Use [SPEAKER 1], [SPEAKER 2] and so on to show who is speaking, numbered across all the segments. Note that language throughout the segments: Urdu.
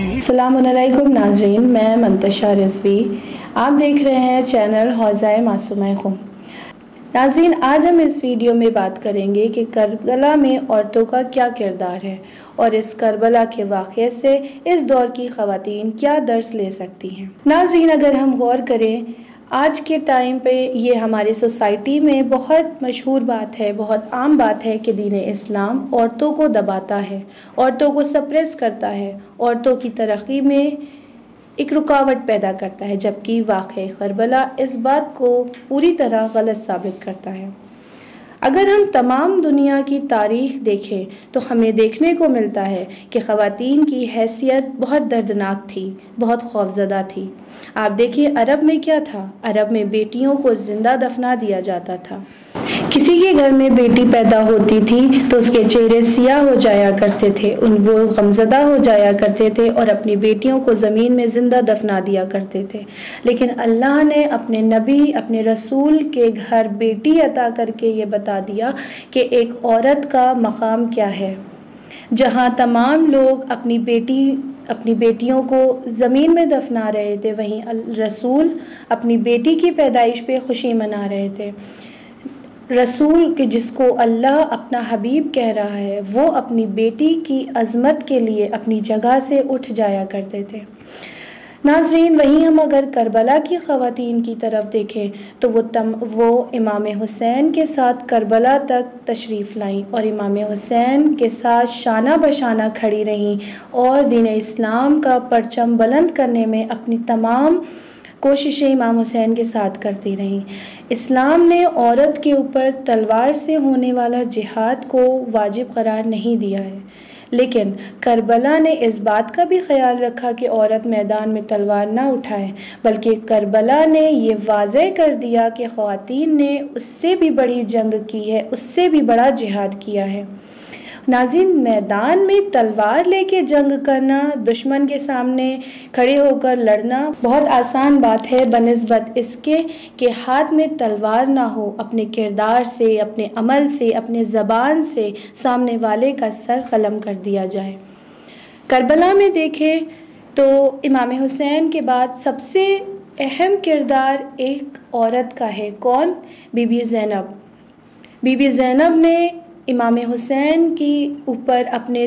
[SPEAKER 1] السلام علیکم ناظرین، میں منتشا رضوی، آپ دیکھ رہے ہیں چینل حوزہ معصومہ خم۔ ناظرین، آج ہم اس ویڈیو میں بات کریں گے کہ کربلا میں عورتوں کا کیا کردار ہے اور اس کربلا کے واقعے سے اس دور کی خواتین کیا درس لے سکتی ہیں۔ ناظرین، اگر ہم غور کریں، آج کے ٹائم پہ یہ ہماری سوسائٹی میں بہت مشہور بات ہے، بہت عام بات ہے کہ دین اسلام عورتوں کو دباتا ہے، عورتوں کو سپریس کرتا ہے، عورتوں کی ترقی میں ایک رکاوٹ پیدا کرتا ہے، جبکہ واقعہ کربلا اس بات کو پوری طرح غلط ثابت کرتا ہے۔ اگر ہم تمام دنیا کی تاریخ دیکھیں تو ہمیں دیکھنے کو ملتا ہے کہ خواتین کی حیثیت بہت دردناک تھی، بہت خوفزدہ تھی۔ آپ دیکھیے عرب میں کیا تھا، عرب میں بیٹیوں کو زندہ دفنا دیا جاتا تھا۔ کسی کے گھر میں بیٹی پیدا ہوتی تھی تو اس کے چہرے سیاہ ہو جایا کرتے تھے، وہ غمزدہ ہو جایا کرتے تھے اور اپنی بیٹیوں کو زمین میں زندہ دفنا دیا کرتے تھے۔ لیکن اللہ نے اپنے نبی، اپنے رسول کے گھر بیٹی عطا کر کے یہ بتا دیا کہ ایک عورت کا مقام کیا ہے۔ جہاں تمام لوگ اپنی بیٹیوں کو زمین میں دفنا رہے تھے، وہیں رسول اپنی بیٹی کی پیدائش پہ خوشی منا رہے تھے۔ رسول کہ جس کو اللہ اپنا حبیب کہہ رہا ہے، وہ اپنی بیٹی کی عظمت کے لیے اپنی جگہ سے اٹھ جایا کرتے تھے۔ ناظرین، وہیں ہم اگر کربلا کی خواتین کی طرف دیکھیں تو وہ امام حسین کے ساتھ کربلا تک تشریف لائیں اور امام حسین کے ساتھ شانہ بشانہ کھڑی رہیں اور دین اسلام کا پرچم بلند کرنے میں اپنی تمام کوششیں امام حسین کے ساتھ کرتی رہیں۔ اسلام نے عورت کے اوپر تلوار سے ہونے والا جہاد کو واجب قرار نہیں دیا ہے، لیکن کربلا نے اس بات کا بھی خیال رکھا کہ عورت میدان میں تلوار نہ اٹھائے، بلکہ کربلا نے یہ واضح کر دیا کہ خواتین نے اس سے بھی بڑی جنگ کی ہے، اس سے بھی بڑا جہاد کیا ہے۔ ناظرین، میدان میں تلوار لے کے جنگ کرنا، دشمن کے سامنے کھڑے ہو کر لڑنا بہت آسان بات ہے بنسبت اس کے کہ ہاتھ میں تلوار نہ ہو، اپنے کردار سے، اپنے عمل سے، اپنے زبان سے سامنے والے کا سر قلم کر دیا جائے۔ کربلا میں دیکھیں تو امام حسین کے بعد سب سے اہم کردار ایک عورت کا ہے، کون؟ بی بی زینب۔ بی بی زینب نے امام حسین کی اوپر اپنے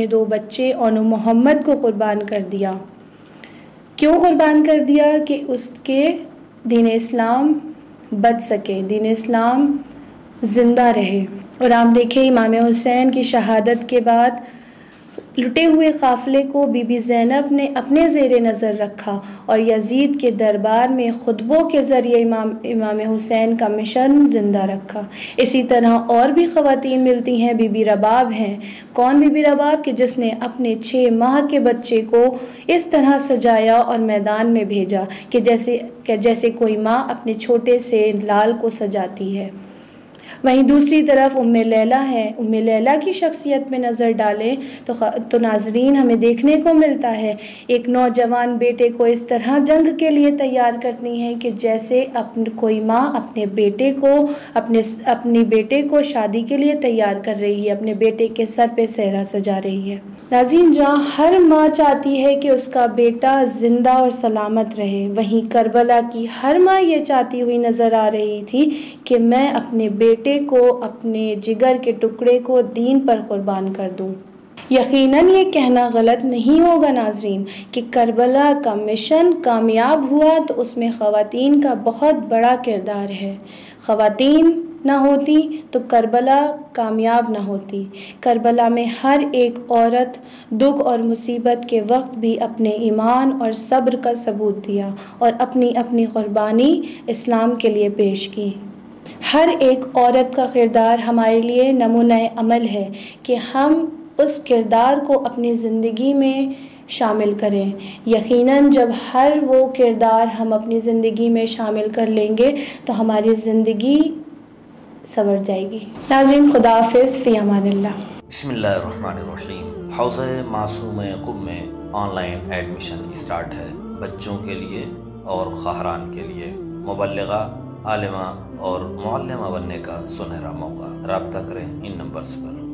[SPEAKER 1] دو بچے اون محمد کو قربان کر دیا۔ کیوں قربان کر دیا؟ کہ اس کے دین اسلام بچ سکے، دین اسلام زندہ رہے۔ اور آپ دیکھیں امام حسین کی شہادت کے بعد لٹے ہوئے قافلے کو بی بی زینب نے اپنے زیر نظر رکھا اور یزید کے دربار میں خطبوں کے ذریعے امام حسین کا مشن زندہ رکھا۔ اسی طرح اور بھی خواتین ملتی ہیں، بی بی رباب ہیں۔ کون بی بی رباب؟ کہ جس نے اپنے 6 ماہ کے بچے کو اس طرح سجایا اور میدان میں بھیجا کہ جیسے کوئی ماں اپنے چھوٹے سے لال کو سجاتی ہے۔ وہیں دوسری طرف ام لیلہ ہیں۔ ام لیلہ کی شخصیت میں نظر ڈالیں تو ناظرین ہمیں دیکھنے کو ملتا ہے ایک نوجوان بیٹے کو اس طرح جنگ کے لیے تیار کرتی ہیں کہ جیسے کوئی ماں اپنے بیٹے کو شادی کے لیے تیار کر رہی ہے، اپنے بیٹے کے سر پہ صحرا سجا رہی ہے۔ ناظرین، جہاں ہر ماں چاہتی ہے کہ اس کا بیٹا زندہ اور سلامت رہے، وہیں کربلا کی ہر ماں یہ چاہتی ہوئی نظر آ رہی تھی کہ میں اپنے بیٹے کو، اپنے جگر کے ٹکڑے کو دین پر قربان کر دوں۔ یقیناً یہ کہنا غلط نہیں ہوگا ناظرین کہ کربلا کا مشن کامیاب ہوا تو اس میں خواتین کا بہت بڑا کردار ہے۔ خواتین نہ ہوتی تو کربلا کامیاب نہ ہوتی۔ کربلا میں ہر ایک عورت دکھ اور مصیبت کے وقت بھی اپنے ایمان اور صبر کا ثبوت دیا اور اپنی قربانی اسلام کے لیے پیش کی۔ ہر ایک عورت کا کردار ہمارے لیے نمونہ عمل ہے کہ ہم اس کردار کو اپنی زندگی میں شامل کریں۔ یقیناً جب ہر وہ کردار ہم اپنی زندگی میں شامل کر لیں گے تو ہماری زندگی سنور جائے گی۔ ناظرین، خدا حافظ، فی امان اللہ۔
[SPEAKER 2] بسم اللہ الرحمن الرحیم۔ حوزہ معصومہ قم میں آن لائن ایڈمیشن اسٹارٹ ہے بچوں کے لیے اور خواہران کے لیے۔ مبلغہ عالمہ اور معلمہ بننے کا سنہرا موقع۔ رابطہ کریں ان نمبرز پر۔